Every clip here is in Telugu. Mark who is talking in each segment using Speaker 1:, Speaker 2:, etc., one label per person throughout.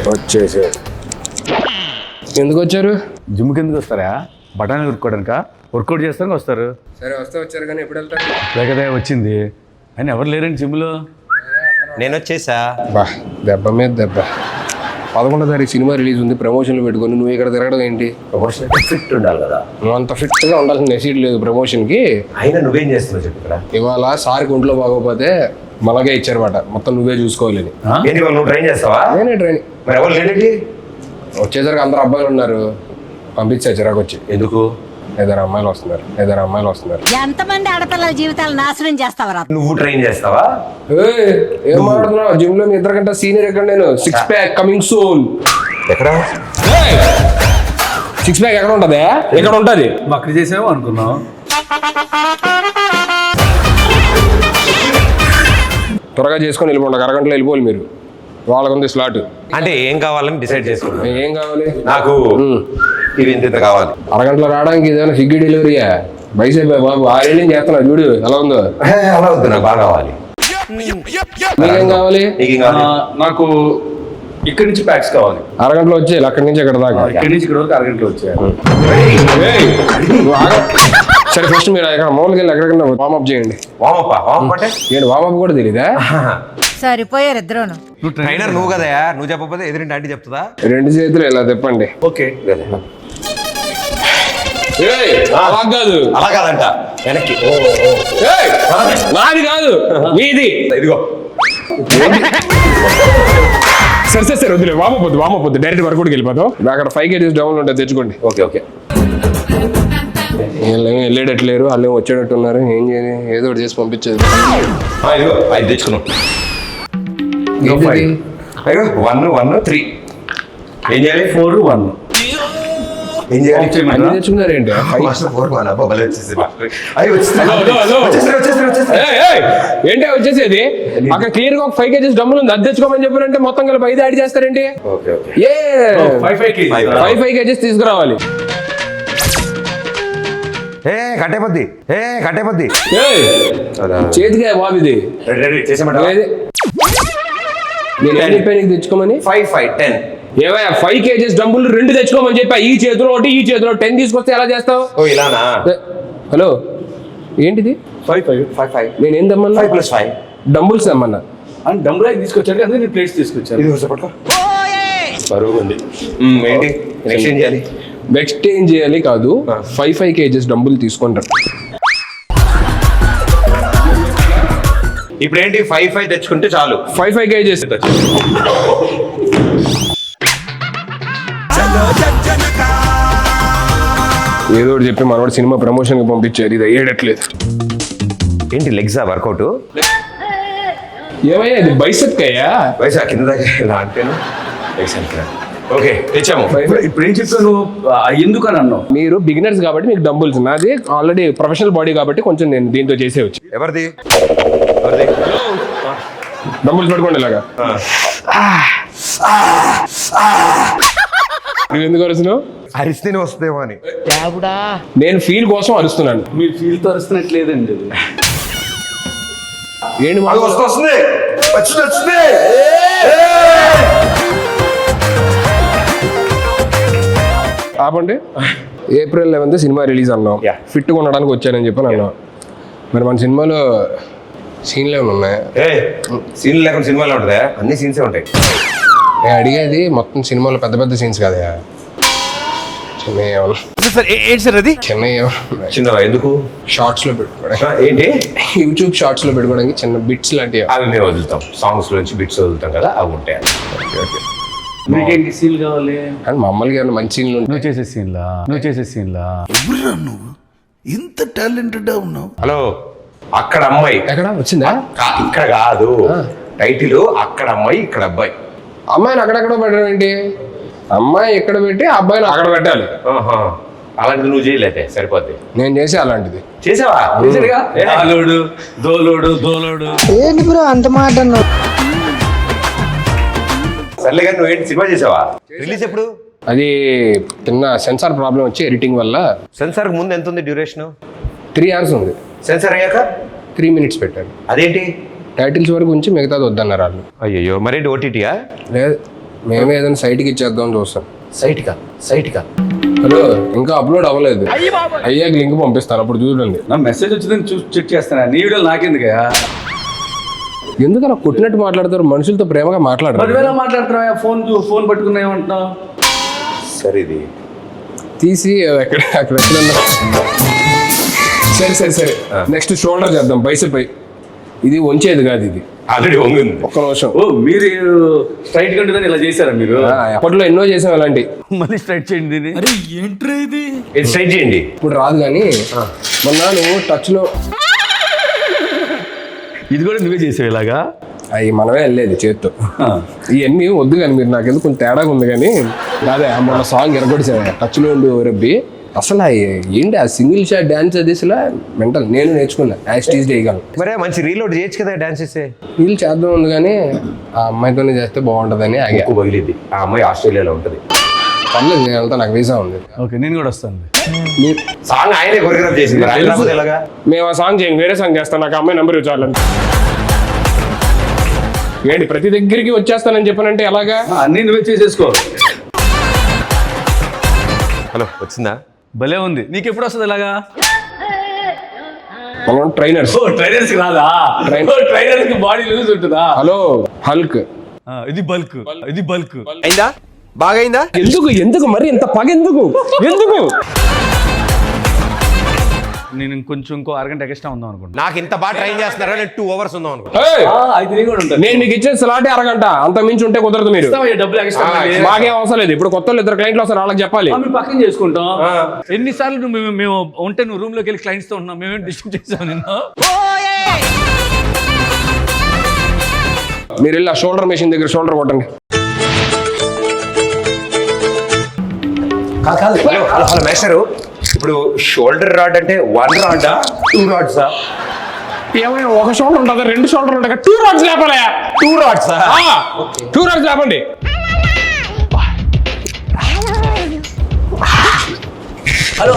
Speaker 1: వచ్చేసి ఎందుకు వచ్చారు?
Speaker 2: జిమ్కి ఎందుకు వస్తారా? బఠానీ ఉరుక్కోవడానిక? వర్కౌట్ చేస్తానికి వస్తారు.
Speaker 1: సరే వస్తే వచ్చారు కానీ ఎప్పుడు వెళ్తారు?
Speaker 2: లేకదే వచ్చింది అని ఎవరు లేరండి జిమ్లో.
Speaker 3: నేను వచ్చేసా.
Speaker 1: బా దెబ్బ మీద దెబ్బ. 11వ తారీఖు సినిమా రిలీజ్ ఉంది, ప్రమోషన్లు పెట్టుకొని నువ్వు ఇక్కడ తిరగడం ఏంటి?
Speaker 3: ప్రమోషన్ ఫిట్ ఉండాలి కదా.
Speaker 1: నువ్వు అంత ఫిట్గా ఉండాల్సిన నెసీడ్ లేదు ప్రమోషన్కి.
Speaker 3: అయినా నువ్వేం చేస్తున్నావు చెప్పు ఇక్కడ.
Speaker 1: ఇవాళ సార్కి ఒంట్లో బాగోపోతే మలగే ఇచ్చారన్నమాట, మొత్తం నువ్వే చూసుకోవాలని.
Speaker 3: ఏంటి వాళ్ళు నువ్వు ట్రైన్ చేస్తావా?
Speaker 1: నేనే ట్రైనింగ్.
Speaker 3: మరి ఎవరు లేడీ?
Speaker 1: వచ్చేసరికి అందరు అబ్బాయిలు ఉన్నారు, పంపించా చిరాకు వచ్చి.
Speaker 3: ఎందుకు?
Speaker 1: 5 అమ్మాయిలు వస్తున్నారు.
Speaker 4: ఎంతమంది ఆడపిల్లల జీవితాలు నాశనం చేస్తావరా?
Speaker 3: నువ్వు ట్రైన్ చేస్తావా?
Speaker 1: ఏం మాట్లాడుతున్నావు? జిమ్ లో మీ ఇద్దరికంటే సీనియర్ ఎక్కడ? నేను 6 ప్యాక్ కమింగ్ సూన్.
Speaker 3: ఎక్కడ
Speaker 1: 6 ప్యాక్ ఎక్కడ ఉంటది? ఎక్కడ ఉంటది?
Speaker 2: అక్కడ చేసామో అనుకున్నాం.
Speaker 1: త్వరగా చేసుకొని వెళ్ళిపోండి, అరగంటలో వెళ్ళిపోవాలి మీరు. వాళ్ళకు ఉంది స్లాట్.
Speaker 3: అంటే ఏం కావాలని డిసైడ్ చేసుకున్నా.
Speaker 1: ఏం కావాలి
Speaker 3: నాకు? ఇది ఇంత కావాలి.
Speaker 1: అరగంటలో రావడానికి ఇదేమైనా స్విగ్గీ డెలివరీయా? బైసేపు బాబు 6 ఏళ్ళు చేస్తున్నా చూడు ఎలా ఉందో.
Speaker 3: అలా వద్దు, నాకు బాగా కావాలి.
Speaker 1: మీకేం కావాలి?
Speaker 3: నీకేం కావాలి?
Speaker 2: నాకు ఇక్కడి నుంచి ప్యాక్స్ కావాలి.
Speaker 1: అరగంటలో వచ్చేయాలి, అక్కడి నుంచి ఎక్కడ దాకా.
Speaker 2: ఇక్కడి నుంచి ఇక్కడ వరకు అరగంటలో వచ్చాయి.
Speaker 1: సరే ఫస్ట్ మీరు ఎక్కడ మామూలుగా వెళ్ళి ఎక్కడికన్నా వామప్ చేయండి.
Speaker 3: వామప్ అంటే
Speaker 1: నేను వామప్ కూడా తెలీదా?
Speaker 4: సరిపోయారు ఇద్దరును.
Speaker 3: ట్రైనర్ నువ్వు కదా, నువ్వు చెప్పకపోతే ఎదురింటి ఆంటీ చెప్తుందా?
Speaker 1: 2 చేతులు ఇలా తిప్పండి.
Speaker 3: ఓకే.
Speaker 1: అలా కాదు,
Speaker 3: అలా కాదంట, వెనక్కి.
Speaker 1: నాది కాదు మీది.
Speaker 3: ఇదిగో.
Speaker 1: సరే వద్దులే, వామపోద్దు డైరెక్ట్ వర్కౌట్కి వెళ్ళిపోతాం. అక్కడ 5 kgs డౌన్ ఉంటుంది, తెచ్చుకోండి.
Speaker 3: ఓకే.
Speaker 1: వెళ్ళేటట్లేరు, వాళ్ళు వచ్చేటట్టు ఉన్నారు. ఏం చేయాలి? ఏదో ఒకటి చేసి పంపించేది.
Speaker 3: ఇదిగో 5 తెచ్చుకున్నాం. 1 3 ఏం చేయాలి? 4 1 ఏం చేయాలి?
Speaker 1: అన్ని తెచ్చుకున్నారేంటి? ఏంటి వచ్చేసేది? అక్కడ క్లియర్ గా ఒక 5 kgs డబ్బులు ఉంది, అది తెచ్చుకోమని చెప్పారంటే మొత్తం కలిపి 5 యాడ్ చేస్తారేంటి? 5 kgs తీసుకురావాలి.
Speaker 3: కట్టేపద్ది
Speaker 1: చేతిగా బాబు ఇది. నేను తెచ్చుకోమని
Speaker 3: 5 5 10
Speaker 1: ఏవయ్యా 5 kgs డబ్బులు 2 తెచ్చుకోమని చెప్పా. ఈ చేతిలో ఒకటి, ఈ చేతిలో 10 తీసుకొస్తే ఎలా చేస్తావు?
Speaker 3: ఇలానా?
Speaker 1: హలో ఏంటిది?
Speaker 3: 5 5
Speaker 1: నేను ఏం తెమ్మన్నా?
Speaker 3: 5 + 5
Speaker 1: డంబుల్స్ తెమ్మన్నా.
Speaker 2: అని డబ్బులు తీసుకొచ్చాడు కదా, నేను ప్లేట్స్ తీసుకొచ్చాను.
Speaker 3: ఇది పట్టుకో. బరువు ఉంది. ఏంటి ఎక్స్చేంజ్ చేయాలి?
Speaker 1: ఎక్స్చేంజ్ చేయాలి కాదు, 5 kgs డబ్బులు తీసుకుంటారు.
Speaker 3: ఇప్పుడు ఏంటి 5 5 తెచ్చుకుంటే చాలు.
Speaker 1: 5 kgs ఏదో ఒకటి చెప్పి మనవాడు సినిమా ప్రమోషన్ కి పంపించారు. ఇది అయ్యేటట్లేదు.
Speaker 3: ఏంటి లెగ్సా వర్కౌట్?
Speaker 1: ఏమయ్యా ఇది బైసెప్ అయ్యా?
Speaker 3: వయసు కింద దాకా అంటేను. ఓకే తెచ్చాము.
Speaker 2: ఇప్పుడు ఏం చెప్తాను, ఎందుకు అని అన్నావు?
Speaker 1: మీరు బిగినర్స్ కాబట్టి మీకు డంబుల్స్, నాది ఆల్రెడీ ప్రొఫెషనల్ బాడీ కాబట్టి కొంచెం నేను దీంతో చేసేవచ్చు.
Speaker 3: ఎవరిది?
Speaker 1: డంబుల్స్ పట్టుకోండి ఇలాగా. నువ్వు ఎందుకు అరుస్తున్నావు?
Speaker 3: అరిస్తేనే వస్తుందేమో అని.
Speaker 1: నేను ఫీల్ కోసం అరుస్తున్నాను.
Speaker 2: మీరు ఫీల్ తో అరుస్తున్నట్లేదండి.
Speaker 1: ఏంటి
Speaker 3: వస్తుంది.
Speaker 1: ఆపండి. April 11th సినిమా రిలీజ్ అన్నాం. ఫిట్గా ఉండడానికి వచ్చానని చెప్పి అన్నాం. మరి మన సినిమాలో సీన్లు ఏమైనా ఉన్నాయా?
Speaker 3: సీన్లు లేకుండా సినిమాలో ఉంటుందా? అన్ని సీన్సే ఉంటాయి.
Speaker 1: నేను అడిగేది మొత్తం సినిమాలో పెద్ద పెద్ద సీన్స్ కదా,
Speaker 3: చిన్న ఎందుకు
Speaker 1: షార్ట్స్ లో పెట్టుకోవడానికి.
Speaker 3: ఏంటి
Speaker 1: యూట్యూబ్ షార్ట్స్ లో పెట్టుకోవడానికి చిన్న బిట్స్ లాంటివి
Speaker 3: అవి మేము వదులుతాం. సాంగ్స్ నుంచి బిట్స్ వదులుతాం కదా, అవి ఉంటాయి.
Speaker 2: మీకేంటి సీన్ కావాలి?
Speaker 1: కానీ మమ్మల్ని ఏమైనా మంచి సీన్లు
Speaker 2: నువ్వు చేసే సీన్లా
Speaker 5: నువ్వు ఇంత టాలెంటెడ్ ఉన్నావు.
Speaker 3: హలో, అక్కడ అమ్మాయి
Speaker 1: ఎక్కడ వచ్చిందా?
Speaker 3: ఇక్కడ కాదు, టైటిల్ అక్కడ అమ్మాయి ఇక్కడ అబ్బాయి.
Speaker 1: అమ్మాయిని అక్కడెక్కడ పెట్టడం ఏంటి? అమ్మాయి ఇక్కడ పెట్టి అబ్బాయిని అక్కడ పెట్టాలి.
Speaker 3: అలాంటిది నువ్వు చేయలేదే సరిపోద్ది.
Speaker 1: నేను చేసి అలాంటిది
Speaker 3: చేసావా?
Speaker 2: దోలోడు
Speaker 4: ఏంటి బ్రో అంత మాట అన్నావు?
Speaker 3: సర్లే కానీ నువ్వేంటి సినిమా చేసావా? రిలీజ్ ఎప్పుడు?
Speaker 1: అది చిన్న సెన్సార్ ప్రాబ్లం వచ్చి ఎడిటింగ్ వల్ల.
Speaker 3: సెన్సార్ ముందు ఎంత ఉంది డ్యూరేషన్?
Speaker 1: 3 hours ఉంది.
Speaker 3: సెన్సార్ అయ్యాక
Speaker 1: 3 minutes పెట్టారు.
Speaker 3: అదేంటి
Speaker 1: టైటిల్స్ వరకు ఉంచి మిగతాది వద్దన్నారు వాళ్ళు.
Speaker 3: అయ్యో మరేంటి ఓటీటీయా?
Speaker 1: లేదు, మేమే ఏదైనా సైట్కి ఇచ్చేద్దాం చూస్తాం.
Speaker 3: సైట్కా
Speaker 1: హలో, ఇంకా అప్లోడ్ అవ్వలేదు. అయ్యాక లింక్ పంపిస్తాను, అప్పుడు చూడండి.
Speaker 2: నా మెసేజ్ వచ్చిందని చెక్ చేస్తానా? నీ వీడియోలు నాకెందుకయ్యా?
Speaker 1: ఎందుకు అలా కొట్టినట్టు మాట్లాడతారు? మనుషులతో ప్రేమగా మాట్లాడరు.
Speaker 2: 10,000 మాట్లాడుతున్నావా? ఫోన్ పట్టుకున్నా ఏమంటున్నావు?
Speaker 3: సరే ఇది
Speaker 1: తీసి అక్కడ ఎక్కడన్నా. సరే నెక్స్ట్ షోల్డర్ చేద్దాం, బైసెప్. ఇది వంచేది కాదు, ఇది
Speaker 3: ఆల్రెడీ వంగింది.
Speaker 1: ఒక్క నిమిషం.
Speaker 2: ఓ మీరు స్ట్రైట్ గా ఉంటుందని ఇలా చేశారా మీరు?
Speaker 1: అప్పట్లో ఎన్నో చేసాం అలాంటి.
Speaker 2: మళ్ళీ స్ట్రైట్ చేయండి దీన్ని.
Speaker 3: ఇది స్ట్రైట్ చేయండి.
Speaker 1: ఇప్పుడు రాదు కానీ మొన్న నువ్వు టచ్లో
Speaker 2: ఇది కూడా నువ్వే చేసావు ఇలాగా?
Speaker 1: అవి మనమే వెళ్ళేది చేత్తో. ఇవన్నీ వద్దు కానీ మీరు నాకెందుకు కొంచెం తేడాగా ఉంది కానీ. అదే మొన్న సాంగ్ ఎరగొడిసా టచ్లో ఉండి రబ్బి. అసలు ఏంటి ఆ సింగిల్ షాట్ డాన్స్ అది అసలు మెంటల్. నేను నేర్చుకున్నా యాస్టీజ్ చేయగలను.
Speaker 3: మరే మంచి రీలోడ్ చేయొచ్చు కదా డాన్స్ చేస్తే.
Speaker 1: వీళ్ళు చేద్దాం ఉంది కానీ ఆ అమ్మాయితోనే చేస్తే బాగుంటుందని ఆగా.
Speaker 3: ఎక్కువ పగిలిద్ది. ఆ అమ్మాయి ఆస్ట్రేలియాలో ఉంటుంది.
Speaker 1: పర్లేదు, నేను వెళ్తా, నాకు వీసా ఉంది.
Speaker 2: ఓకే, నేను కూడా వస్తాను.
Speaker 3: సాంగ్ ఆయనే కొరియోగ్రాఫ్ చేసింది. ఆయన రాకపోతే ఎలాగా?
Speaker 1: మేము ఆ సాంగ్ చేయండి, వేరే సాంగ్ చేస్తాను. నాకు అమ్మాయి నెంబర్ ఇవ్వాలని. ఏంటి ప్రతి దగ్గరికి వచ్చేస్తానని చెప్పానంటే ఎలాగా?
Speaker 2: అన్నీ నువ్వే చేసేసుకో.
Speaker 3: హలో, వచ్చిందా?
Speaker 2: భలే ఉంది. నీకు ఎప్పుడు వస్తుంది ఇలాగా?
Speaker 1: మనం ట్రైనర్స్.
Speaker 2: ట్రైనర్స్ రాదా? ట్రైనర్స్ కి బాడీ లూజ్ ఉంటుందా?
Speaker 1: Hello Hulk.
Speaker 2: ఇది బల్క్.
Speaker 3: అయిందా? బాగా అయిందా?
Speaker 1: ఎందుకు మరి ఇంత పగ ఎందుకు?
Speaker 2: నేను ఇంకో అరగంట ఎక్స్ట్రా ఉందాం అనుకుంటా.
Speaker 3: నాకు ఇంత బాగా ట్రైన్ చేస్తున్నారా? నేను 2 hours ఉందాం అనుకుంటా.
Speaker 2: అయితే నేను కూడా ఉంటాను.
Speaker 1: నేను మీకు ఇచ్చే స్లాటే అరగంట, అంత మించి ఉంటే కుదరదు. మీరు
Speaker 2: డబ్బులు ఎక్స్ట్రా
Speaker 1: మాకేం అవసరం లేదు. ఇప్పుడు కొత్త 2 క్లయింట్లు వస్తారు, వాళ్ళకి చెప్పాలి.
Speaker 2: మేము పక్కన చేసుకుంటాం. ఎన్నిసార్లు మేము ఉంటే నువ్వు రూమ్ లోకి వెళ్ళి క్లయింట్స్ తో ఉన్నాం. మేమేం డిస్టర్బ్ చేసాం నిన్ను?
Speaker 1: మీరు వెళ్ళి ఆ షోల్డర్ మెషిన్ దగ్గర షోల్డర్ కొట్టండి.
Speaker 3: కాదు హలో మేస్టరు, ఇప్పుడు షోల్డర్ రాడ్ అంటే 1 రాడా 2 రాడ్సా?
Speaker 1: ఏమైనా ఒక షోల్డర్ ఉంటుందా? 2 షోల్డర్ ఉంటాయి. 2 రాడ్స్ లేపాలి.
Speaker 3: 2 రాడ్సా?
Speaker 1: 2 రాడ్స్ లేపండి.
Speaker 2: హలో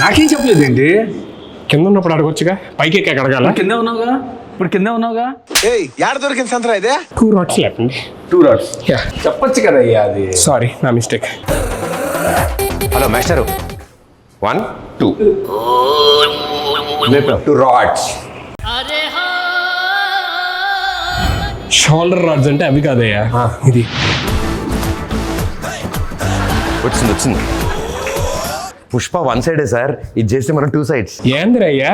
Speaker 2: నాకేం చెప్పలేదు ఏంటి?
Speaker 1: కింద ఉన్నప్పుడు అడగొచ్చుగా, పైకి ఎక్కి అడగాల.
Speaker 2: కింద ఉన్నావుగా, ఇప్పుడు కింద ఉన్నావుగా.
Speaker 5: యాడ దొరికింది సంతరా ఇదే?
Speaker 1: 2 రాడ్స్ లేపండి.
Speaker 2: 2 రాడ్స్ చెప్పొచ్చు కదా అయ్యా. అది
Speaker 1: సారీ, నా మిస్టేక్.
Speaker 3: హలో మేస్టరు, 1 2 2 రాడ్స్.
Speaker 1: షోల్డర్ రాడ్స్ అంటే అవి కాదయ్యా, ఇది.
Speaker 3: వచ్చింది. పుష్ప 1 సైడే సార్, ఇది చేస్తే మనం 2 sides.
Speaker 1: ఏందిరయ్యా?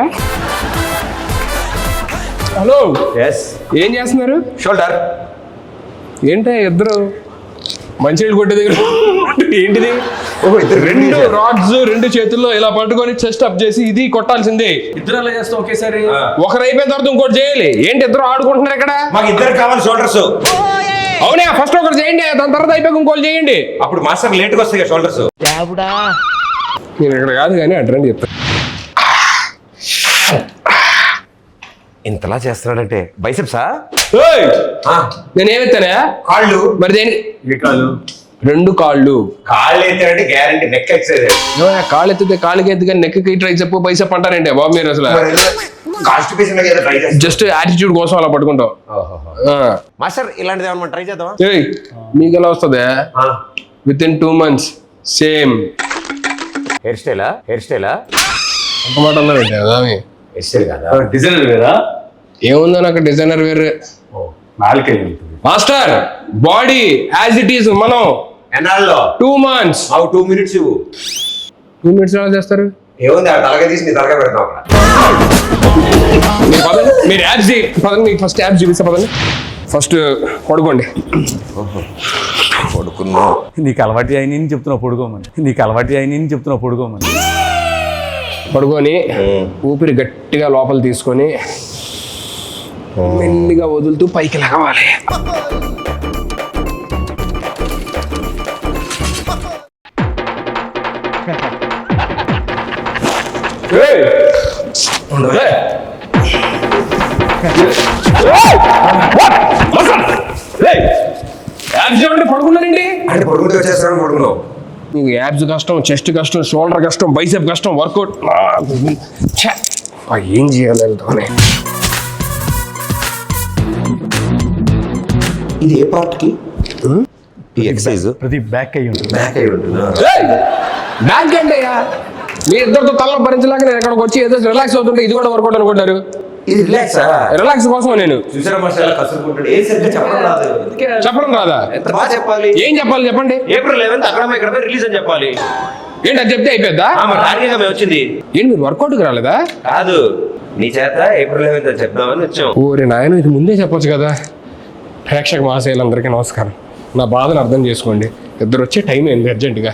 Speaker 1: హలో,
Speaker 3: ఎస్,
Speaker 1: ఏం చేస్తున్నారు?
Speaker 3: షోల్డర్.
Speaker 1: ఏంటో ఇద్దరు మంచినీళ్ళు కొట్టే దగ్గర ఏంటిది?
Speaker 3: ఓహో, ఇద్దరు
Speaker 1: 2 రాడ్స్ 2 చేతుల్లో ఇలా పట్టుకొని చెస్ట్ అప్ చేసి ఇది కొట్టాల్సిందే.
Speaker 2: ఇద్దరు అలా చేస్తాం ఒకేసారి.
Speaker 1: ఒకరు అయిపోయిన తర్వాత ఇంకోటి చేయాలి. ఏంటి ఇద్దరు ఆడుకుంటున్నారు ఇక్కడ?
Speaker 3: మాకు ఇద్దరు కావాలి షోల్డర్స్.
Speaker 1: అవునా, ఫస్ట్ ఒకరు చేయండి, దాని తర్వాత అయిపోయి ఇంకోటి చేయండి.
Speaker 3: అప్పుడు మాస్టర్ లేట్గా వస్తాయి షోల్డర్స్.
Speaker 1: నేను ఇక్కడ కాదు కానీ అడ్రండి చెప్తాను.
Speaker 3: ఇంతలా చేస్తున్నాడంటే బైసెప్సా?
Speaker 1: నేనేమెత్తానా?
Speaker 3: కాళ్ళు.
Speaker 1: మరి దేని? 2 కాళ్ళు.
Speaker 3: కాళ్ళు ఎత్తాడంటే గ్యారంటీ నెక్ ఎక్సైజ్.
Speaker 1: కాళ్ళు ఎత్తితే కాళ్ళకి ఎత్తి కానీ నెక్కి ట్రై చెప్పు బైసెప్ అంటారంటే బాబు మీరు అసలు. జస్ట్ యాటిట్యూడ్ కోసం అలా పట్టుకుంటాం.
Speaker 3: మాస్టర్ ఇలాంటిది ఏమన్నా ట్రై చేద్దామా?
Speaker 1: మీకు ఎలా వస్తుంది? Within 2 months same
Speaker 3: hair స్టైలా?
Speaker 1: ఒక మాట అన్నా పెట్టా.
Speaker 3: హెయిర్ స్టైల్ కదా,
Speaker 2: డిజైనర్ వేరా?
Speaker 1: ఏముందో నాకు డిజైనర్ వేరే.
Speaker 2: నాలుకే
Speaker 1: master body as it is. మనం
Speaker 3: ఎన్నాళ్ళలో
Speaker 1: 2 months.
Speaker 3: 2 minutes ఇవ్వు.
Speaker 1: 2 minutes ఎలా చేస్తారు?
Speaker 3: ఏముంది, ఆ తలగా తీసి నీ తలగా పెడతాం అక్కడ.
Speaker 1: మీరు యాప్స్ పదండి, మీకు ఫస్ట్ యాప్స్ చూపిస్తా పదండి. ఫస్ట్ పడుకోండి.
Speaker 3: పడుకున్నా.
Speaker 2: నీకు అలవాటు అయిన చెప్తున్నావు పడుకోమని.
Speaker 1: పడుకొని ఊపిరి గట్టిగా లోపల తీసుకొని మెల్లిగా వదులుతూ పైకి లగవాలి. పడుకున్నారండి
Speaker 3: అంటే పడుకుంటే వచ్చేస్తాను. పడుకున్నావు.
Speaker 1: మీకు యాబ్స్ కష్టం, చెస్ట్ కష్టం, షోల్డర్ కష్టం, బైసెప్ కష్టం, వర్కౌట్. ఏం చేయాలి?
Speaker 3: ఇది ఏ పార్ట్కి ఈ ఎక్సర్సైజ్
Speaker 2: ప్రతి బ్యాక్ అయ్యి ఉంటుంది.
Speaker 3: బ్యాక్ అయి ఉంటుందా?
Speaker 1: బ్యాంక్ అంటే మీ ఇద్దరితో తల్ల భరించలేక నేను ఎక్కడికి వచ్చి ఏదో రిలాక్స్ అవుతుంటే ఇది కూడా వర్కౌట్ అనుకుంటారు.
Speaker 3: ఇది రిలాక్సా?
Speaker 1: రిలాక్స్ కోసం నేను
Speaker 3: చూసారా మాస్టర్ ఎలా కసురుకుంటాడు? ఏ సరిగ్గా చెప్పడం రాదు. అందుకే
Speaker 1: చెప్పడం రాదా?
Speaker 3: ఎంత బాగా చెప్పాలి.
Speaker 1: ఏం చెప్పాలి చెప్పండి.
Speaker 3: ఏప్రిల్ 11th అక్కడ ఇక్కడ రిలీజ్ అని చెప్పాలి.
Speaker 1: ఏంటి అది చెప్తే అయిపోద్దా?
Speaker 3: మరి టార్గెట్గా మేము వచ్చింది
Speaker 1: ఏంటి మీరు వర్కౌట్కి రాలేదా?
Speaker 3: కాదు, నీ చేత ఏప్రిల్ 11th అని చెప్దామని వచ్చాం.
Speaker 1: ఓరే నాయన ఇది ముందే చెప్పొచ్చు కదా. ప్రేక్షక మహాశయులందరికీ నమస్కారం. నా బాధను అర్థం చేసుకోండి. ఇద్దరు వచ్చే టైం అయింది అర్జెంటుగా.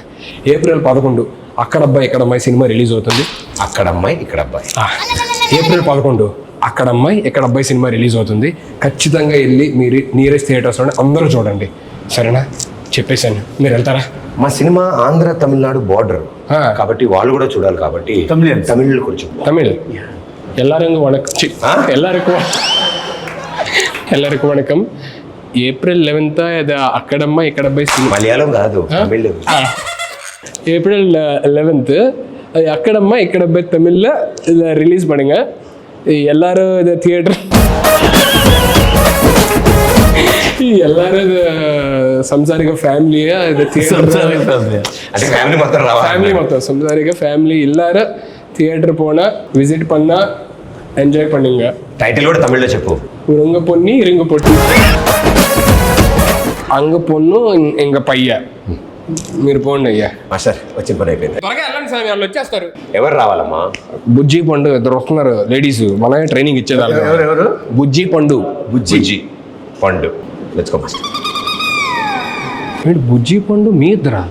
Speaker 1: ఏప్రిల్ 11 అక్కడ అబ్బాయి ఇక్కడ అమ్మాయి సినిమా రిలీజ్ అవుతుంది.
Speaker 3: అక్కడ అమ్మాయి ఇక్కడ అబ్బాయి.
Speaker 1: ఏప్రిల్ 11 అక్కడ అమ్మాయి ఇక్కడ అబ్బాయి సినిమా రిలీజ్ అవుతుంది. ఖచ్చితంగా వెళ్ళి మీరు నియరెస్ట్ థియేటర్స్లోనే అందరూ చూడండి, సరేనా? చెప్పేశాను, మీరు వెళ్తారా?
Speaker 3: మా సినిమా ఆంధ్ర తమిళనాడు బార్డర్
Speaker 1: ఆ.
Speaker 3: కాబట్టి వాళ్ళు కూడా చూడాలి కాబట్టి
Speaker 2: Tamilians.
Speaker 3: తమిళ్ కొంచెం
Speaker 1: தமிழ் எல்லாருக்கும் வணக்கம். எல்லாருக்கும் வணக்கம். ఏప్రిల్ 11 ఇది అక్కడమ్మ ఇక్కడ అబ్బాయి సినిమా.
Speaker 3: మలయాళం కాదు, తమిళ్.
Speaker 1: ஏப்ரல் 11 அது அக்கடம்மா இக்கடப்பை தமிழில் இதை ரிலீஸ் பண்ணுங்க. எல்லாரும் இதை தியேட்டர் எல்லாரும் இது సంసారిక ఫ్యామిలీగా ఇది
Speaker 3: అంటే ఫ్యామిలీ మొత్తం రావాలి.
Speaker 1: ఫ్యామిలీ మొత్తం సంసారిక ఫ్యామిలీ எல்லாரும் தியேட்டர் போனா விசிட் பண்ணா ఎంజాయ్ பண்ணுங்க.
Speaker 3: టైటిల్ కూడా తమిళ్లో చెప్పు.
Speaker 1: உருங்க பொண்ணி இருங்க பொட்டி అంగ పొన్ను ఇంక పయ్య. మీరు పోండి అయ్యా.
Speaker 3: మాస్టర్ వచ్చిన పని అయిపోయింది.
Speaker 1: త్వరగా వెళ్ళండి సార్, వాళ్ళు వచ్చేస్తారు.
Speaker 3: ఎవరు రావాలమ్మా?
Speaker 1: బుజ్జి పండు ఇద్దరు వస్తున్నారు లేడీస్, మనమే ట్రైనింగ్ ఇచ్చేదాన్ని.
Speaker 2: ఎవరు?
Speaker 1: బుజ్జి పండు.
Speaker 3: బుజ్జి పండు. Let's go master.
Speaker 1: బుజ్జి పండు మీ ఇద్దరా?